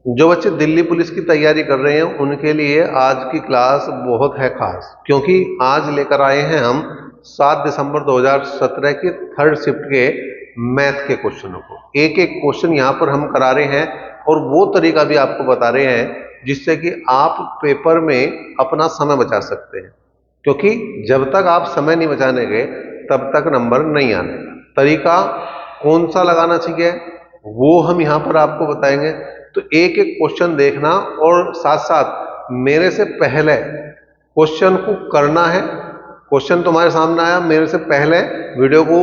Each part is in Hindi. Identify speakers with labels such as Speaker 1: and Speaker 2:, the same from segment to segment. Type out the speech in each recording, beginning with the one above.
Speaker 1: जो बच्चे दिल्ली पुलिस की तैयारी कर रहे हैं उनके लिए आज की क्लास बहुत है खास, क्योंकि आज लेकर आए हैं हम 7 दिसंबर 2017 की थर्ड शिफ्ट के मैथ के क्वेश्चनों को। एक एक क्वेश्चन यहाँ पर हम करा रहे हैं और वो तरीका भी आपको बता रहे हैं जिससे कि आप पेपर में अपना समय बचा सकते हैं, क्योंकि जब तक आप समय नहीं बचाने गए तब तक नंबर नहीं आने। तरीका कौन सा लगाना चाहिए वो हम यहाँ पर आपको बताएंगे। तो एक एक क्वेश्चन देखना और साथ साथ मेरे से पहले क्वेश्चन को करना है। क्वेश्चन तुम्हारे सामने आया, मेरे से पहले वीडियो को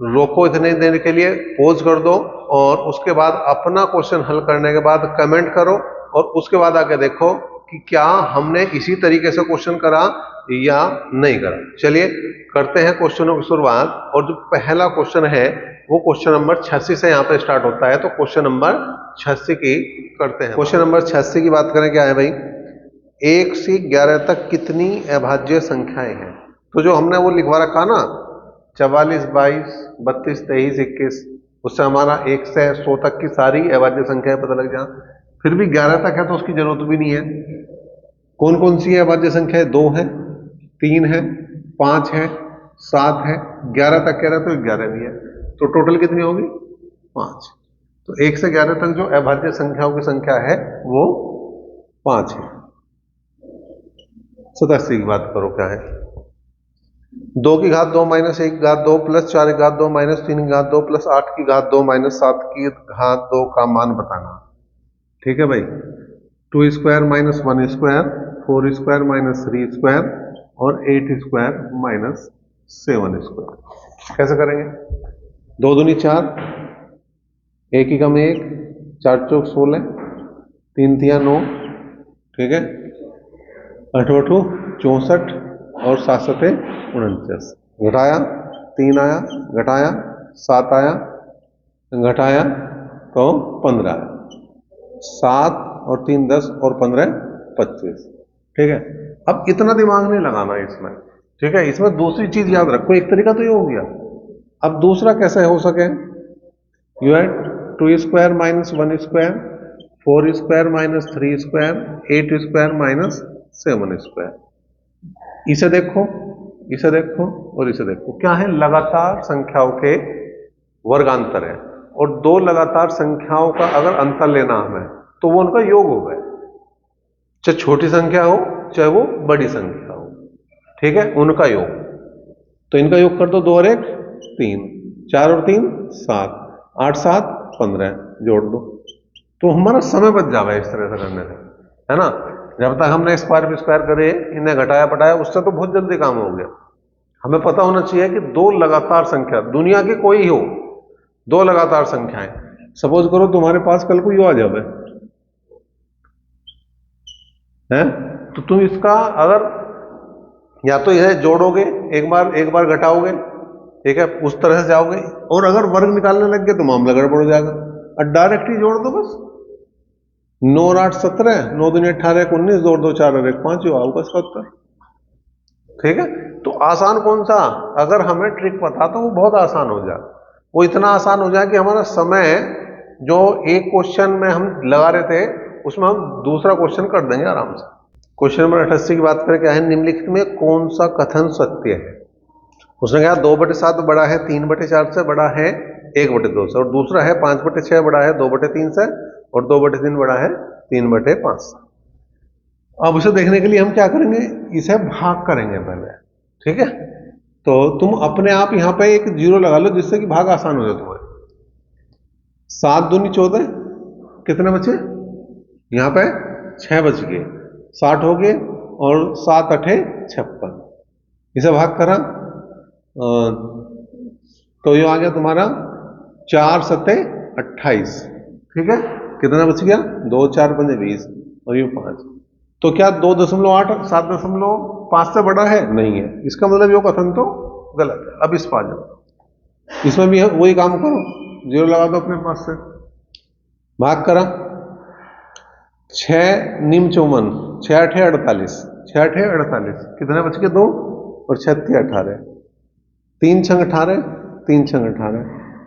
Speaker 1: रोको, इतने देर के लिए पॉज कर दो और उसके बाद अपना क्वेश्चन हल करने के बाद कमेंट करो और उसके बाद आके देखो कि क्या हमने इसी तरीके से क्वेश्चन करा या नहीं करा। चलिए करते हैं क्वेश्चनों की शुरुआत। और जो पहला क्वेश्चन है वो क्वेश्चन नंबर 86 से यहाँ पे स्टार्ट होता है। तो क्वेश्चन नंबर 86 की करते हैं। क्वेश्चन नंबर 86 की बात करें, क्या है भाई, 1 से 11 तक कितनी अभाज्य संख्याएं हैं। तो जो हमने वो लिखवा रखा ना 44, 22, 32, 23, 21, उससे हमारा 1 से 100 तक की सारी अभाज्य संख्याएं पता लग जाए। फिर भी 11 तक है तो उसकी जरूरत भी नहीं है। कौन कौन सी है अभाज्य संख्या? 2 है, 3 है, 5 है, 7 है, 11 तक कह रहे तो 11 भी है। तो टोटल कितनी होगी? 5। तो 1 से 11 तक जो अभाज्य संख्याओं की संख्या है वो 5 है। 87 की बात करो, क्या है? 2 की घात 2 माइनस 1 की घात 2 प्लस 4 की घात 2 माइनस 3 की घात 2 प्लस 8 की घात 2 माइनस 7 की घात 2 का मान बताना। ठीक है भाई। 2 square minus 1 square, 4 square minus 3 square और 8 स्क्वायर माइनस 7 स्क्वायर। कैसे करेंगे? 2 दूनी 4, 1 ही कम 1, 4 चौक 16, 3 तिया 9, ठीक है, 8 8 64 और 7 7 49। घटाया 3 आया, घटाया 7 आया, घटाया तो 15 आया। 7 और 3 10 और 15 25। ठीक है। अब इतना दिमाग नहीं लगाना इसमें, ठीक है। इसमें दूसरी चीज याद रखो, एक तरीका तो ये हो गया। अब दूसरा कैसे हो सके? यू एट 2 square minus 1 square, 4 square minus 3 square, 8 square minus 7 square. इसे देखो, इसे देखो और इसे देखो, क्या है? लगातार संख्याओं के वर्गांतर है और दो लगातार संख्याओं का अगर अंतर लेना हमें तो वो उनका योग हो गए, चाहे छोटी संख्या हो चाहे वो बड़ी संख्या हो, ठीक है, उनका योग। तो इनका योग कर दो, 2 और 1 3, 4 और 3 7, 8 7 15 जोड़ दो, तो हमारा समय बच जाएगा इस तरह से करने से, है ना। जब तक हमने स्क्वायर स्क्वायर करे, इन्हें घटाया पटाया, उससे तो बहुत जल्दी काम हो गया। हमें पता होना चाहिए कि दो लगातार संख्या, दुनिया की कोई हो, दो लगातार संख्याएं, सपोज करो तुम्हारे पास कल को यू आ जावे, है, तो तुम इसका अगर या तो यह जोड़ोगे, एक बार घटाओगे, ठीक है, उस तरह से जाओगे, और अगर वर्ग निकालने लग गए तो मामला गड़बड़ हो जाएगा। और डायरेक्ट ही जोड़ दो बस, 9 और 8 17, 9 दूनी 18 19, जोड़ दो 4 और 1 5, जो आओगे इसका उत्तर। ठीक है। तो आसान कौन सा? अगर हमें ट्रिक पता तो वो बहुत आसान हो जाए। वो इतना आसान हो जाए कि हमारा समय जो एक क्वेश्चन में हम लगा रहे थे उसमें हम दूसरा क्वेश्चन कर देंगे आराम से। क्वेश्चन नंबर 88 की बात करें, क्या है? निम्नलिखित में कौन सा कथन सत्य है? उसने कहा 2/7 बड़ा है 3/4 से, बड़ा है 1/2 से, और दूसरा है 5/6 बड़ा है 2/3 से, और 2/3 बड़ा है 3/5 से। अब उसे देखने के लिए हम क्या करेंगे? इसे भाग करेंगे पहले, ठीक है। तो तुम अपने आप यहां पे एक 0 लगा लो जिससे कि भाग आसान हो जाए तुम्हारे। 7 दूनी 14, कितने बचे? यहां पे 6 बच गए, 60 हो गए, और 7 8 56। इसे भाग करा तो ये आ गया तुम्हारा 4 7 28, ठीक है। कितना बच गया? 2 4 5 20 और ये 5। तो क्या 2.8 7.5 से बड़ा है? नहीं है। इसका मतलब ये कथन तो गलत है। अब इस पर आ जाओ, इसमें भी वही काम करो, 0 लगा दो अपने पास से, भाग करा 6 निम 54, 6 8 48, 6 8 48, कितने बच गए? 2 और 6 18, 3 6 18, 3 6 18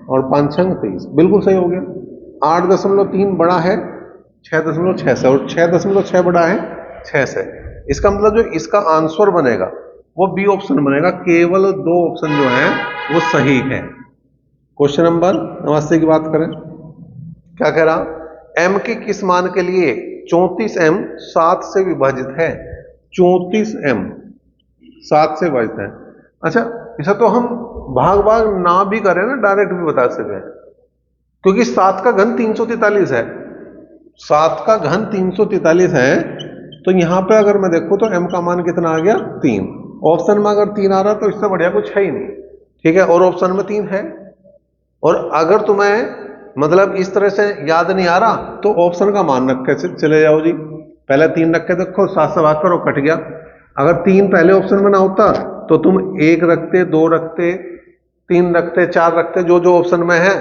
Speaker 1: और 5 6 23, बिल्कुल सही हो गया। 8.3 बड़ा है 6.6 से, और 6.6 बड़ा है 6 से। इसका मतलब जो इसका आंसर बनेगा वो बी ऑप्शन बनेगा, केवल 2 ऑप्शन जो है वो सही है। क्वेश्चन नंबर 89 की बात करें, क्या कह रहा, m के किस मान के लिए 34m 7 से विभाजित है। 34m 7 से विभाजित है। अच्छा, इसे तो हम भाग भाग ना भी करें ना, डायरेक्ट भी बता सकते हैं, क्योंकि 7 का घन 343 है। 7 का घन 343 है, तो यहां पे अगर मैं देखूं तो m का मान कितना आ गया 3। ऑप्शन में अगर 3 आ रहा तो इससे बढ़िया कुछ है ही नहीं, ठीक है, और ऑप्शन में 3 है। और अगर तुम्हें मतलब इस तरह से याद नहीं आ रहा तो ऑप्शन का मान रख के चले जाओ जी, पहले 3 रख के देखो, 7 से भाग करो, कट गया। अगर 3 पहले ऑप्शन में ना होता तो तुम 1 रखते, 2 रखते, 3 रखते, 4 रखते, जो जो ऑप्शन में है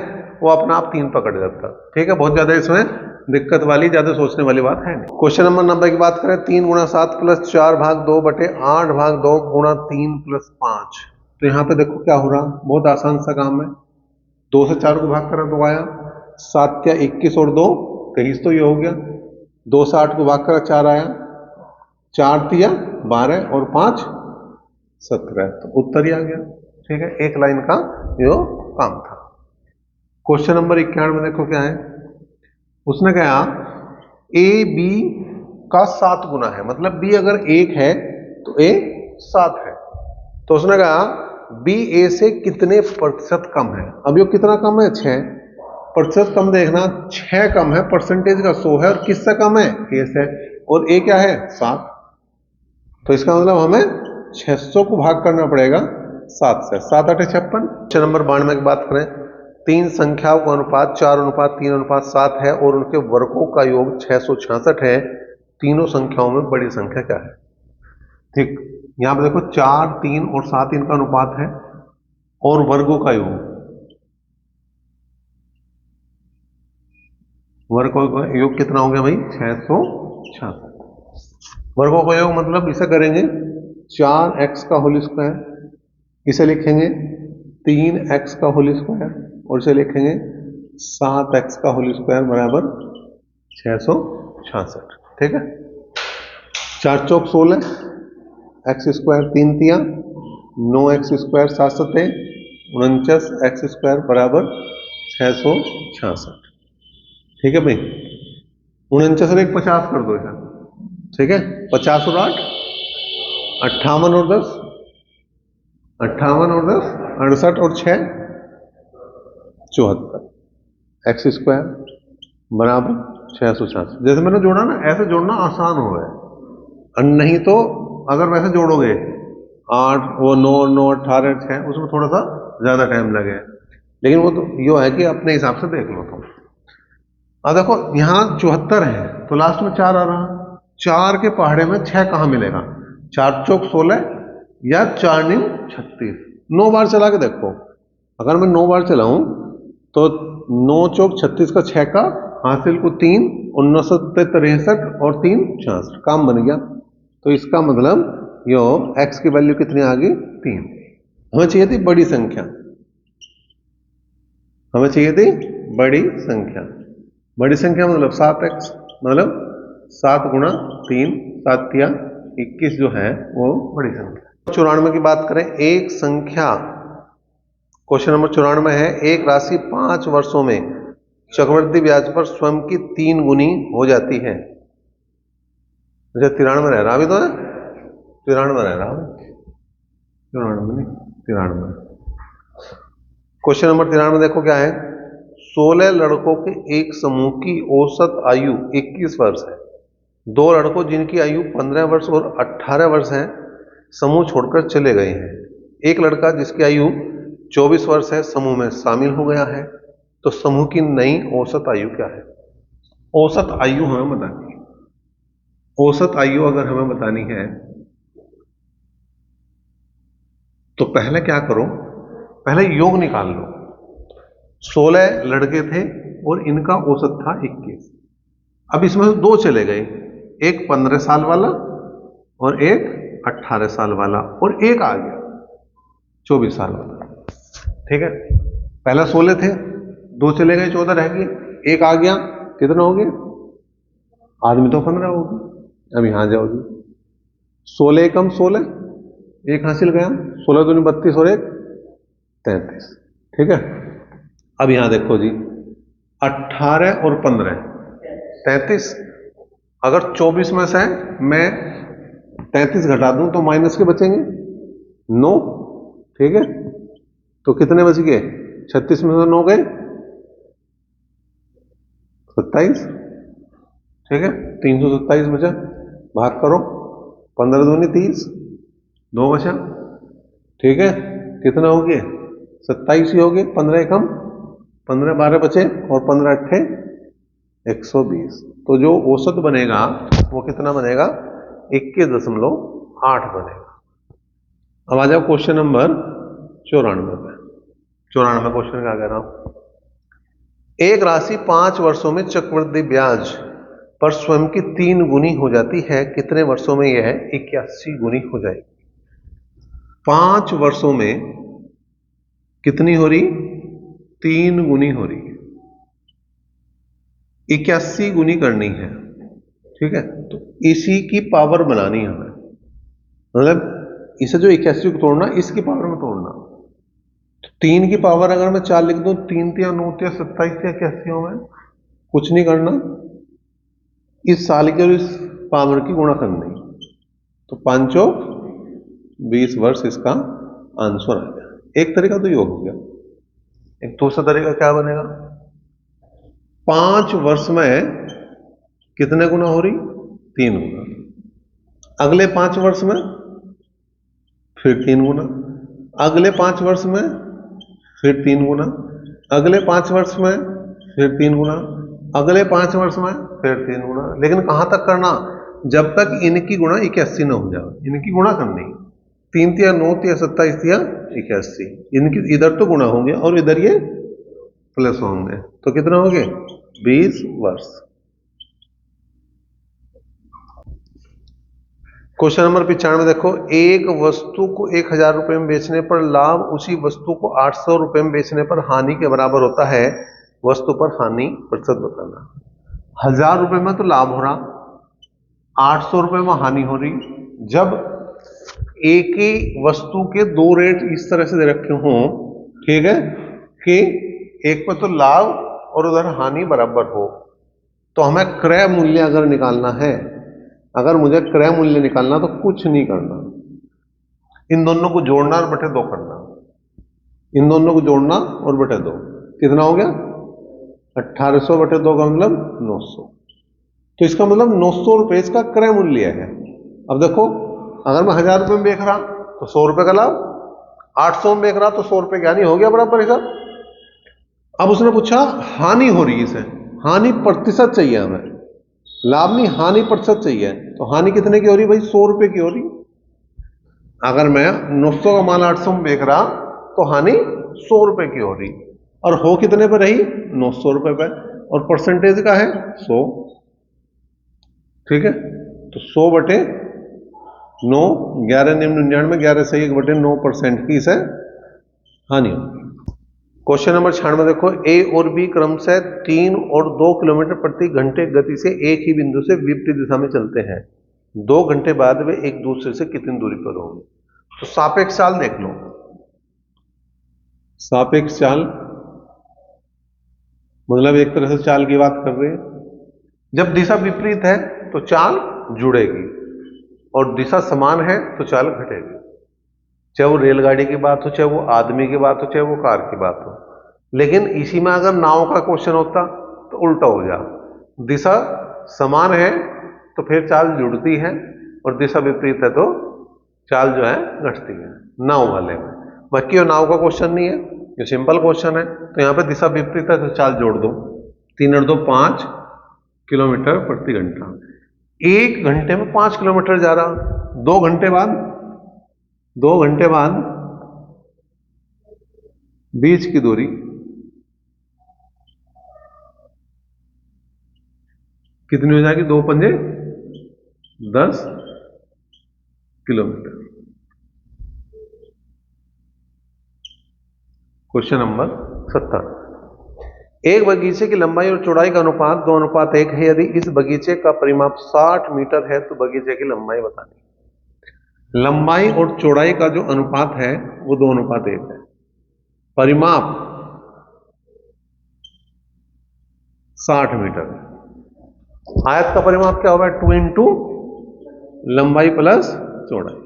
Speaker 1: वो अपना आप 3 पकड़ जाता, ठीक है। बहुत ज्यादा इसमें दिक्कत वाली, ज्यादा सोचने वाली बात है नहीं। क्वेश्चन नंबर 90 की बात करें, 3 गुणा 7 प्लस 4 भाग 2 बटे 8 भाग 2 गुणा 3 प्लस 5। तो यहाँ पे देखो क्या हो रहा, बहुत आसान सा काम है। 2 से 4 को भाग करा 2 आया, 7 या 21 और 2 23, तो ये हो गया। 2 से 8 को भाग करा 4 आया, 4 तिया 12 और 5 17, तो उत्तर ही आ गया, ठीक है। एक लाइन का यो काम था। क्वेश्चन नंबर 91 में देखो क्या है, उसने कहा ए बी का 7 गुना है, मतलब बी अगर 1 है तो ए 7 है। तो उसने कहा बी ए से कितने प्रतिशत कम है। अब ये कितना कम है, 6%। कम देखना, 6 कम है, परसेंटेज का 100 है, और किससे कम है, ए से, और ए क्या है 7। तो इसका मतलब हमें 600 को भाग करना पड़ेगा 7 से। 7 8 56। क्वेश्चन नंबर 92 की बात करें, 3 संख्याओं का अनुपात 4:3:7 है और उनके वर्गों का योग 666 है। तीनों संख्याओं में बड़ी संख्या क्या है। ठीक, यहां पर देखो 4, 3 और 7 इनका अनुपात है और वर्गों का योग, वर्गों का योग कितना हो गया भाई 666। वर्गों का योग मतलब इसे करेंगे 4x का होल स्क्वायर, इसे लिखेंगे 3x का होल स्क्वायर, और इसे लिखेंगे 7x का होल स्क्वायर बराबर 666, ठीक है। 4 चौक 16, एक्स स्क्वायर 3 तिया 9x स्क्वायर 7 सते 49x स्क्वायर बराबर 666, ठीक है भाई। 49 और 1 50 कर दो इधर, ठीक है। 50 और 8 58 और 10 58 और 10 68 और 6 74, एक्स स्क्वायर बराबर 666। जैसे मैंने जोड़ा ना, ऐसे जोड़ना आसान हो गया, और नहीं तो अगर वैसे जोड़ोगे 8 वो 9 9 18 6, उसमें थोड़ा सा ज्यादा टाइम लगे, लेकिन वो तो यो है कि अपने हिसाब से देख लो तुम। अब देखो यहाँ 74 है तो लास्ट में 4 आ रहा, 4 के पहाड़े में 6 कहाँ मिलेगा, 4 चौक 16 या 4 न्यू 36। 9 बार चला के देखो, अगर मैं 9 बार चलाऊं तो 9 चौक 36 का 6 का हासिल को 3 69 और 3 66, काम बन गया। तो इसका मतलब यो x की वैल्यू कितनी आ गई 3। हमें चाहिए थी बड़ी संख्या, हमें चाहिए थी बड़ी संख्या। बड़ी संख्या मतलब 7x, मतलब 7 गुणा 3 7 तिया 21 जो है वो बड़ी संख्या। 94 की बात करें, एक संख्या, क्वेश्चन नंबर 94 है, एक राशि 5 वर्षों में चक्रवृद्धि ब्याज पर स्वयं की 3 गुनी हो जाती है। अच्छा 93 रह रहा अभी तो है, 93 रह रहा, 94 नहीं 93। क्वेश्चन नंबर 93 देखो क्या है, 16 लड़कों के एक समूह की औसत आयु 21 वर्ष है। 2 लड़कों जिनकी आयु 15 वर्ष और 18 वर्ष है समूह छोड़कर चले गए हैं। एक लड़का जिसकी आयु 24 वर्ष है समूह में शामिल हो गया है। तो समूह की नई औसत आयु क्या है। औसत आयु हमें बतानी है, औसत आयु अगर हमें बतानी है तो पहले क्या करो, पहले योग निकाल लो। 16 लड़के थे और इनका औसत था 21। अब इसमें से 2 चले गए, एक 15 साल वाला और एक 18 साल वाला, और एक आ गया 24 साल वाला, ठीक है। पहला 16 थे, 2 चले गए 14 रह गए, एक आ गया, कितना हो गया आदमी तो 15 होगी। अब यहां जाओगी, 16 कम 16, एक हासिल गया, 16 दूनी 32 और एक 33। ठीक है, अब यहां देखो जी, 18 और 15 33। अगर 24 में से मैं 33 घटा दूं तो माइनस के बचेंगे 9। ठीक है, तो कितने बच गए? 36 में से 9 गए 27। ठीक है, 327 बचा, भाग करो, 15 दूनी 30, 2 बचा। ठीक है, कितना हो गया? 27 ही हो गए, 15 कम 15 12 बचे और 15 अट्ठे 120। तो जो औसत बनेगा वो कितना बनेगा? 21.8 बनेगा। अब आ जाओ क्वेश्चन नंबर 94 पे। 94 क्वेश्चन क्या कह रहा हूं? एक राशि 5 वर्षों में चक्रवृद्धि ब्याज पर स्वयं की 3 गुनी हो जाती है, कितने वर्षों में यह 81 गुनी हो जाएगी? 5 वर्षों में कितनी हो रही? 3 गुनी हो रही है, 81 गुनी करनी है। ठीक है, तो इसी की पावर बनानी है हमें, मतलब इसे जो 81 को तोड़ना, इसकी पावर में तोड़ना। तो 3 की पावर अगर मैं 4 लिख दूं, 3 या 9 या 27 या 81 में कुछ नहीं करना, इस साल के और इस पावर की गुणा करनी। तो 5 20 वर्ष इसका आंसर आ गया। एक तरीका तो ये हो गया। एक दूसरा तरीका क्या बनेगा? 5 वर्ष में कितने गुना हो रही? 3 गुना। अगले 5 वर्ष में फिर 3 गुना, अगले 5 वर्ष में फिर 3 गुना, अगले 5 वर्ष में फिर 3 गुना, अगले 5 वर्ष में फिर 3 गुना। लेकिन कहां तक करना? जब तक इनकी गुणा 81 न हो जाए, इनकी गुणा करनी। 3 या 9 या 27 या 81, इनकी इधर तो गुणा होंगे और इधर ये प्लस होंगे, तो कितना हो गए? 20 वर्ष। क्वेश्चन नंबर 95 देखो, एक वस्तु को 1000 रुपए में बेचने पर लाभ उसी वस्तु को 800 रुपए में बेचने पर हानि के बराबर होता है, वस्तु पर हानि प्रतिशत बताना। 1000 रुपए में तो लाभ हो रहा, 800 रुपए में हानि हो रही। जब एक ही वस्तु के दो रेट इस तरह से दे रखे हों, ठीक है, कि एक पर तो लाभ और उधर हानि बराबर हो, तो हमें क्रय मूल्य अगर निकालना है, अगर मुझे क्रय मूल्य निकालना तो कुछ नहीं करना, इन दोनों को जोड़ना और बटे 2 करना। इन दोनों को जोड़ना और बटे 2, कितना हो गया? 1800 बटे 2 का मतलब 900। तो इसका मतलब 900 रुपए इसका क्रय मूल्य है। अब देखो, अगर मैं 1000 रुपए में बेच रहा तो 100 रुपए का लाभ, 800 में बेच रहा तो 100 रुपए की हानि, हो गया बराबर हिसाब। अब उसने पूछा हानि हो रही है, इसे हानि प्रतिशत चाहिए हमें, लाभ नहीं हानि प्रतिशत चाहिए। तो हानि कितने की हो रही भाई? 100 रुपए की हो रही। अगर मैं 900 का माल 800 में बेच रहा तो हानि 100 रुपए की हो रही, और हो कितने पर रही? 900 रुपए पर, और परसेंटेज का है 100। ठीक है, तो 100 बटे 9, 11 निम्न 99, 11 सही 1 बटे 9% की इसे हानि होगी। क्वेश्चन नंबर 96 देखो, ए और बी क्रमशः 3 और 2 किलोमीटर प्रति घंटे गति से एक ही बिंदु से विपरीत दिशा में चलते हैं, 2 घंटे बाद वे एक दूसरे से कितनी दूरी पर होंगे? तो सापेक्ष चाल देख लो। सापेक्ष चाल मतलब एक तरह से चाल की बात कर रहे हैं। जब दिशा विपरीत है तो चाल जुड़ेगी, और दिशा समान है तो चाल घटेगी। चाहे वो रेलगाड़ी की बात हो, चाहे वो आदमी की बात हो, चाहे वो कार की बात हो। लेकिन इसी में अगर नाव का क्वेश्चन होता तो उल्टा हो जा, दिशा समान है तो फिर चाल जुड़ती है, और दिशा विपरीत है तो चाल जो है घटती है नाव वाले में। बाकी वो नाव का क्वेश्चन नहीं है, ये सिंपल क्वेश्चन है। तो यहाँ पे दिशा विपरीत है तो चाल जोड़ दो, 3 और 2 5 किलोमीटर प्रति घंटा। 1 घंटे में 5 किलोमीटर जा रहा, 2 घंटे बाद 2 घंटे बाद बीच की दूरी कितनी हो जाएगी? 2 पंजे 10 किलोमीटर। क्वेश्चन नंबर 70, एक बगीचे की लंबाई और चौड़ाई का अनुपात 2:1 है। यदि इस बगीचे का परिमाप 60 मीटर है तो बगीचे की लंबाई बतानी। लंबाई और चौड़ाई का जो अनुपात है वो 2:1 है। परिमाप 60 मीटर है। आयत का परिमाप क्या होगा? 2 इंटू लंबाई प्लस चौड़ाई।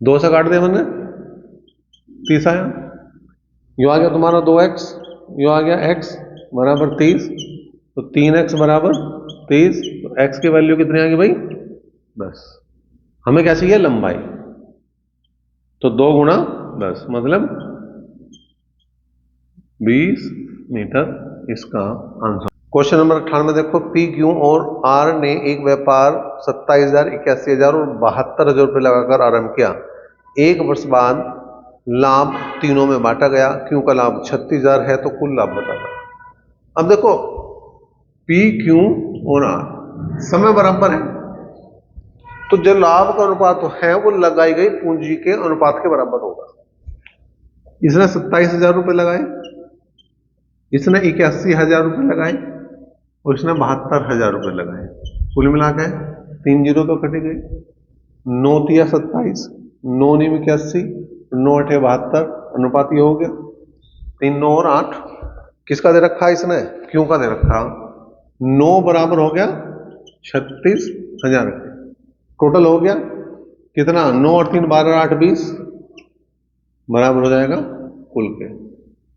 Speaker 1: 2 से काट दिया मैंने, 30 आया। यो आ गया तुम्हारा 2x, यो आ गया x बराबर 30, तो 3x बराबर 30। तो x की वैल्यू कितनी आ गई भाई? 10। हमें क्या चाहिए? लंबाई। तो 2 गुणा 10 मतलब 20 मीटर इसका आंसर। क्वेश्चन नंबर 98 देखो, पी, क्यू और आर ने एक व्यापार 27,000, 81,000 और 72,000 रुपये लगाकर आरंभ किया। एक वर्ष बाद लाभ तीनों में बांटा गया। क्यू का लाभ 36,000 है तो कुल लाभ बताना। अब देखो, पी, क्यू और आर समय बराबर है, तो जो लाभ का अनुपात है वो लगाई गई पूंजी के अनुपात के बराबर होगा। इसने 27,000 रुपये लगाए, इसने 81,000 रुपये लगाए और इसने 72,000 रुपये लगाए। कुल मिलाकर 3 जीरो तो कटे गए। 9 तिया 27, 9 9 81, 9 8 72, अनुपात ये हो गया 3 9 और 8। किसका दे रखा है इसने? क्यों का दे रखा। 9 बराबर हो गया 36,000। टोटल हो गया कितना? 9 और 3 12 8 20 बराबर हो जाएगा कुल के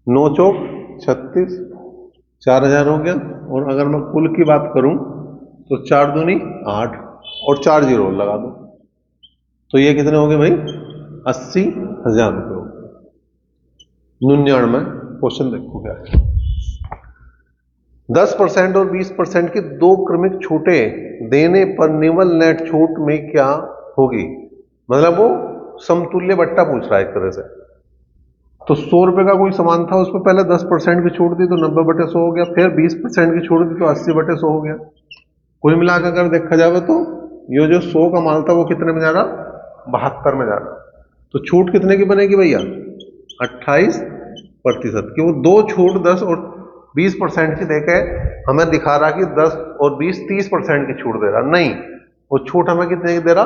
Speaker 1: 9 चौक 36, 4,000 हो गया। और अगर मैं कुल की बात करूं तो 4 दूनी 8 और 4 जीरो लगा दो, तो ये कितने हो गए भाई? 80,000 रुपये हो गए। 99 क्वेश्चन देखो क्या है। 10% और 20% की दो क्रमिक छूटें देने पर निवल नेट छूट में क्या होगी? मतलब वो समतुल्य बट्टा पूछ रहा है एक तरह से। तो 100 रुपए का कोई सामान था, उसमें पहले 10% की छूट दी तो 90/100 हो गया, फिर 20% की छूट दी तो 80/100 हो गया। कुल मिलाकर अगर देखा जाए तो ये जो 100 का माल था वो कितने में जा रहा? 72 में जा रहा। तो छूट कितने की बनेगी भैया? 28% की। वो दो छूट 10 और 20% की देके हमें दिखा रहा कि 10 और 20 30% की छूट दे रहा, नहीं, वो छूट हमें कितने की दे रहा?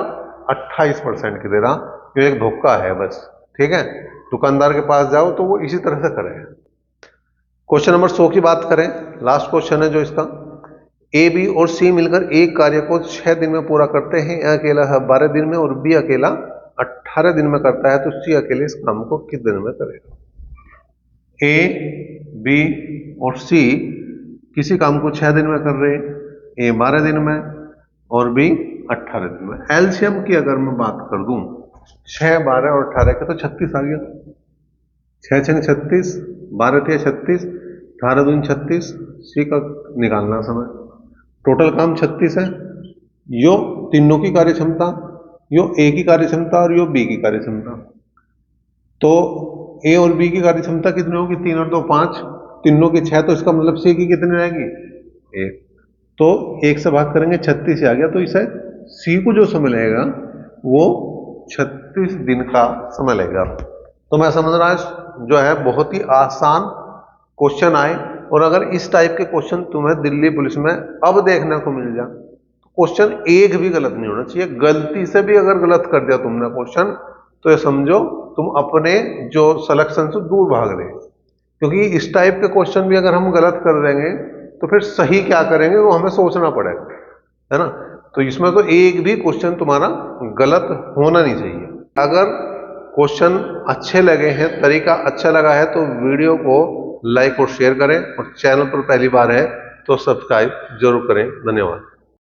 Speaker 1: 28% की दे रहा। ये एक धोखा है बस, ठीक है। दुकानदार के पास जाओ तो वो इसी तरह से करे। क्वेश्चन नंबर 100 की बात करें, लास्ट क्वेश्चन है जो इसका। ए, बी और सी मिलकर एक कार्य को 6 दिन में पूरा करते हैं। ए अकेला 12 दिन में और बी अकेला 18 दिन में करता है, तो सी अकेले इस काम को कितने दिन में करेगा? ए, बी और सी किसी काम को 6 दिन में कर रहे हैं, ए 12 दिन में और बी 18 दिन में। एलसीएम की अगर मैं बात कर दूं 6, 12 और 18 के, तो 36 आ गया। 6 6 36, 12 3 36, 18 दूनी 36। सी का निकालना समय। टोटल काम 36 है। यो तीनों की कार्य क्षमता, यो ए की कार्य क्षमता और यो बी की कार्य क्षमता। तो ए और बी की कार्य क्षमता कितनी होगी? 3 और 2 5, तीनों की 6, तो इसका मतलब सी की कितनी रहेगी? 1। तो 1 से भाग करेंगे 36 आ गया। तो इसे सी को जो समय लगेगा वो 36 दिन का समय लगेगा। तो मैं समझ रहा है जो है बहुत ही आसान क्वेश्चन आए, और अगर इस टाइप के क्वेश्चन तुम्हें दिल्ली पुलिस में अब देखने को मिल जाए तो क्वेश्चन एक भी गलत नहीं होना चाहिए। गलती से भी अगर गलत कर दिया तुमने क्वेश्चन तो ये समझो तुम अपने जो सिलेक्शन से दूर भाग रहे, क्योंकि इस टाइप के क्वेश्चन भी अगर हम गलत कर देंगे तो फिर सही क्या करेंगे वो हमें सोचना पड़ेगा, है ना। तो इसमें तो एक भी क्वेश्चन तुम्हारा गलत होना नहीं चाहिए। अगर क्वेश्चन अच्छे लगे हैं, तरीका अच्छा लगा है, तो वीडियो को लाइक और शेयर करें, और चैनल पर पहली बार है तो सब्सक्राइब जरूर करें। धन्यवाद।